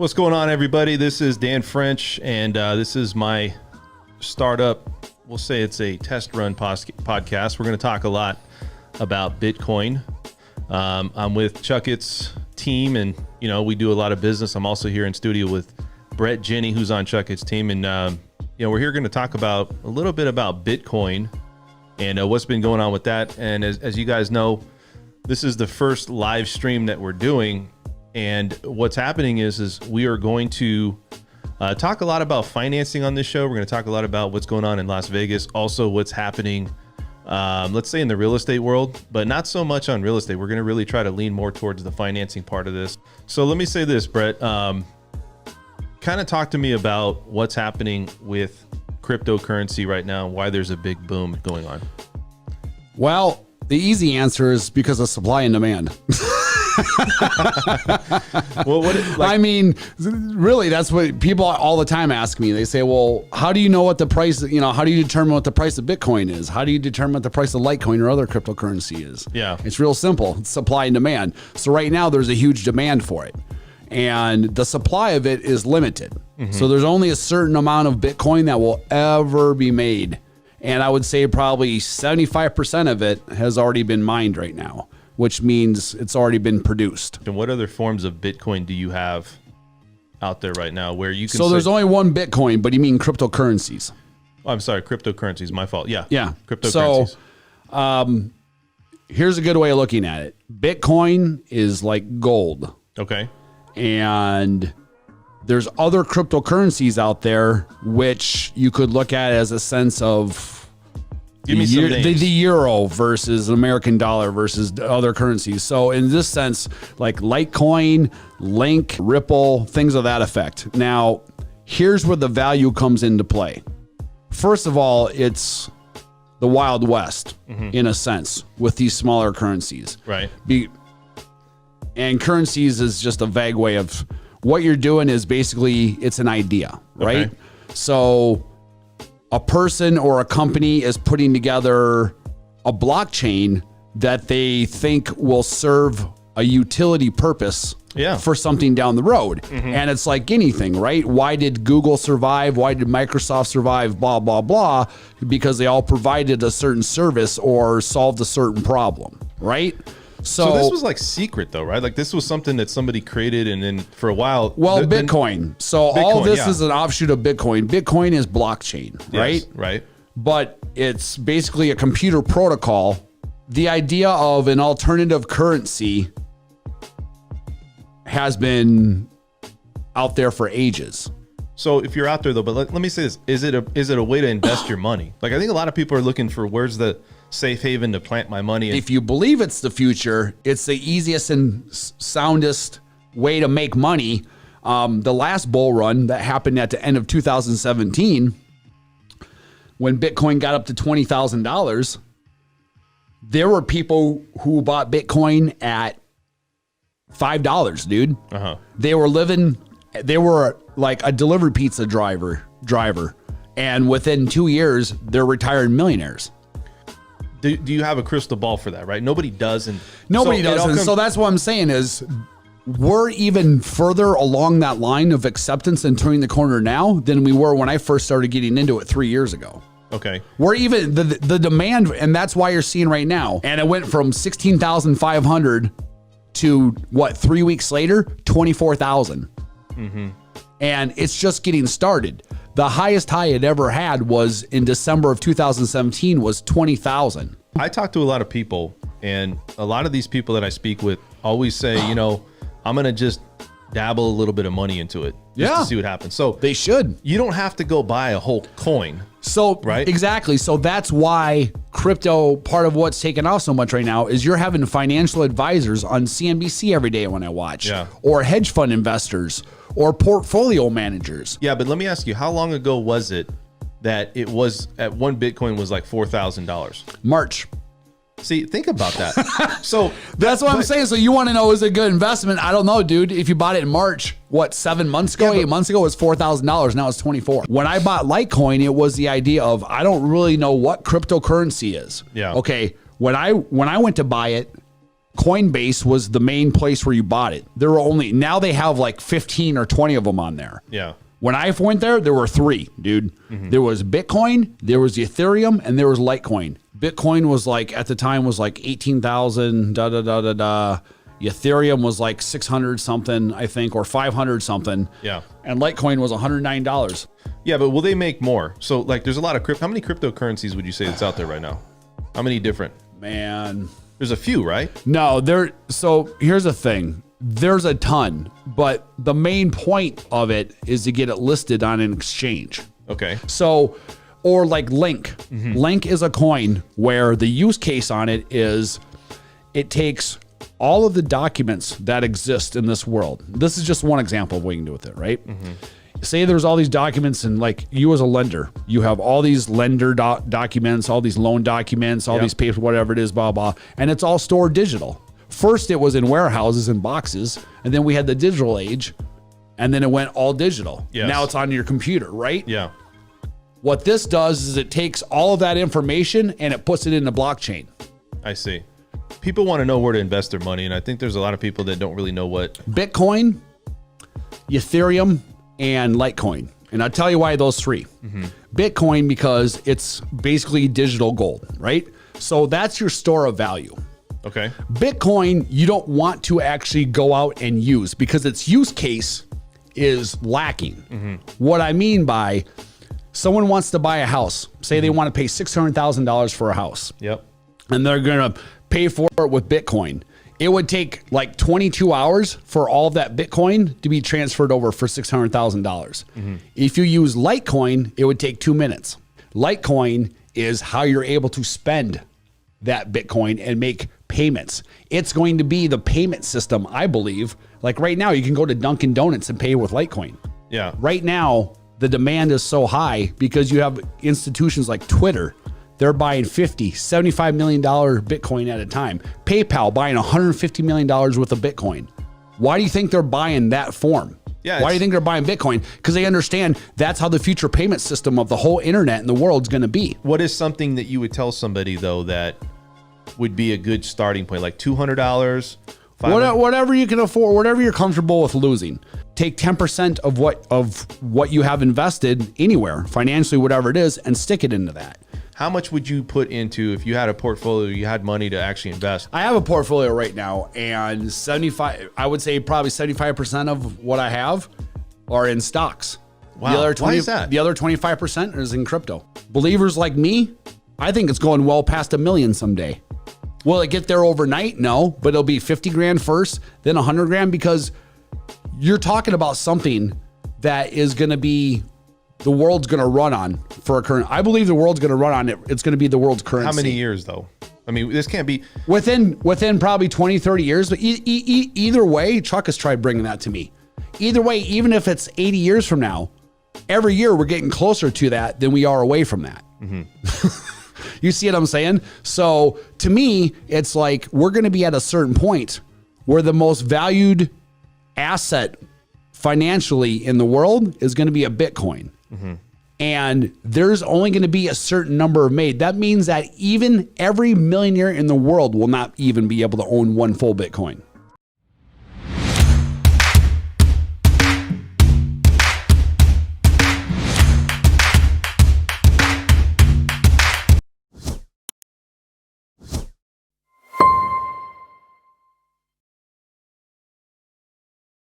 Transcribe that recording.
What's going on, everybody? This is Dan French, and this is my startup. We'll say it's a test run podcast. We're going to talk a lot about Bitcoin. I'm with Chuckit's team, and we do a lot of business. I'm also here in studio with Brett Jenny, who's on Chuckit's team, and we're here going to talk about a little bit about Bitcoin and what's been going on with that. And as you guys know, this is the first live stream that we're doing. And what's happening is we are going to talk a lot about financing on this show. We're going to talk a lot about what's going on in Las Vegas, also what's happening, let's say in the real estate world, but not so much on real estate. We're going to really try to lean more towards the financing part of this. So let me say this, Brett, kind of talk to me about what's happening with cryptocurrency right now, and why there's a big boom going on. Well, the easy answer is because of supply and demand. Well, I mean, really, that's what people all the time ask me. They say, well, how do you know what the price, how do you determine what the price of Bitcoin is? How do you determine what the price of Litecoin or other cryptocurrency is? Yeah. It's real simple. It's supply and demand. So right now there's a huge demand for it, and the supply of it is limited. Mm-hmm. So there's only a certain amount of Bitcoin that will ever be made. And I would say probably 75% of it has already been mined right now, which means it's already been produced. And what other forms of Bitcoin do you have out there right now where you can? So there's only one Bitcoin, but you mean cryptocurrencies? Oh, I'm sorry, cryptocurrencies. My fault. Yeah. Yeah. Cryptocurrencies. So here's a good way of looking at it. Bitcoin is like gold. Okay. And there's other cryptocurrencies out there which you could look at as a sense of Give me some names. the euro versus an American dollar versus other currencies. So in this sense, like Litecoin, Link, Ripple, things of that effect. Now, here's where the value comes into play. First of all, it's the Wild West, in a sense, with these smaller currencies. Right. And currencies is just a vague way of what you're doing is basically it's an idea, right? Okay. So a person or a company is putting together a blockchain that they think will serve a utility purpose for something down the road. And it's like anything, right? Why did Google survive? Why did Microsoft survive? Blah, blah, blah. Because they all provided a certain service or solved a certain problem, right? So this was like secret though, right? Like this was something that somebody created and then for a while. Well, Bitcoin. So all this is an offshoot of Bitcoin. Bitcoin is blockchain, right? Yes, right. But it's basically a computer protocol. The idea of an alternative currency has been out there for ages. So if you're out there though, but let me say this, is it a way to invest your money? Like I think a lot of people are looking for where's the safe haven to plant my money. If you believe it's the future, it's the easiest and soundest way to make money. The last bull run that happened at the end of 2017, when Bitcoin got up to $20,000, there were people who bought Bitcoin at $5, dude. Uh-huh. They were like a delivery pizza driver. And within 2 years, they're retired millionaires. Do you have a crystal ball for that, right? Nobody does. And nobody does. And so that's what I'm saying is we're even further along that line of acceptance and turning the corner now than we were when I first started getting into it 3 years ago. Okay. We're even the demand, and that's why you're seeing right now. And it went from 16,500 to 3 weeks later, 24,000. And it's just getting started. The highest high it ever had was in December of 2017 was 20,000. I talk to a lot of people, and a lot of these people that I speak with always say, I'm going to just dabble a little bit of money into it just to see what happens. So they should. You don't have to go buy a whole coin. So, right? Exactly. So that's why crypto, part of what's taken off so much right now is you're having financial advisors on CNBC every day when I watch, or hedge fund investors or portfolio managers. Yeah. But let me ask you, how long ago was it that it was at one Bitcoin was like $4,000? March. See, think about that. So that's what I'm saying. So you want to know, is it a good investment? I don't know, dude. If you bought it in March, 7 months ago, 8 months ago, it was $4,000. Now it's 24. When I bought Litecoin, it was the idea of, I don't really know what cryptocurrency is. Yeah. Okay. When I went to buy it, Coinbase was the main place where you bought it. There were now they have like 15 or 20 of them on there. Yeah. When I went there were 3, dude. Mm-hmm. There was Bitcoin, there was Ethereum, and there was Litecoin. Bitcoin was like, at the time, was like 18,000, Ethereum was like 600 something, I think, or 500 something. Yeah. And Litecoin was $109. Yeah, but will they make more? So like there's a lot of how many cryptocurrencies would you say that's out there right now? How many different? Man. There's a few, right? No, so here's the thing. There's a ton, but the main point of it is to get it listed on an exchange. Okay. So, or like Link. Mm-hmm. Link is a coin where the use case on it is it takes all of the documents that exist in this world. This is just one example of what you can do with it, right? Mm-hmm. Say there's all these documents, and like you as a lender, you have all these lender documents, all these loan documents, all these papers, whatever it is, blah, blah, and it's all stored digital. First, it was in warehouses and boxes, and then we had the digital age, and then it went all digital. Yes. Now it's on your computer, right? Yeah. What this does is it takes all of that information and it puts it in the blockchain. I see. People want to know where to invest their money, and I think there's a lot of people that don't really know what. Bitcoin, Ethereum, and Litecoin. And I'll tell you why those 3. Mm-hmm. Bitcoin, because it's basically digital gold, right? So that's your store of value. Okay. Bitcoin, you don't want to actually go out and use because its use case is lacking. Mm-hmm. What I mean by someone wants to buy a house, say they want to pay $600,000 for a house. Yep. And they're going to pay for it with Bitcoin. It would take like 22 hours for all of that Bitcoin to be transferred over for $600,000. Mm-hmm. If you use Litecoin, it would take 2 minutes. Litecoin is how you're able to spend that Bitcoin and make payments. It's going to be the payment system, I believe. Like right now, you can go to Dunkin' Donuts and pay with Litecoin. Yeah. Right now, the demand is so high because you have institutions like Twitter. They're buying $50, $75 million Bitcoin at a time. PayPal buying $150 million worth of Bitcoin. Why do you think they're buying that form? Yeah, why do you think they're buying Bitcoin? Because they understand that's how the future payment system of the whole internet and the world's going to be. What is something that you would tell somebody, though, that would be a good starting point? Like $200? Whatever you can afford, whatever you're comfortable with losing. Take 10% of what you have invested anywhere, financially, whatever it is, and stick it into that. How much would you put into, if you had a portfolio, you had money to actually invest? I have a portfolio right now, and I would say probably 75% of what I have are in stocks. Wow. Why is that? The other 25% is in crypto. Believers like me, I think it's going well past $1 million someday. Will it get there overnight? No, but it'll be 50 grand first, then 100 grand, because you're talking about something that is going to be the world's going to run on for a current. I believe the world's going to run on it. It's going to be the world's currency. How many years though? I mean, this can't be within probably 20, 30 years, but either way, Chuck has tried bringing that to me. Either way, even if it's 80 years from now, every year we're getting closer to that than we are away from that. Mm-hmm. You see what I'm saying? So to me, it's like we're going to be at a certain point where the most valued asset financially in the world is going to be a Bitcoin. Mm-hmm. And there's only going to be a certain number of made. That means that even every millionaire in the world will not even be able to own one full Bitcoin.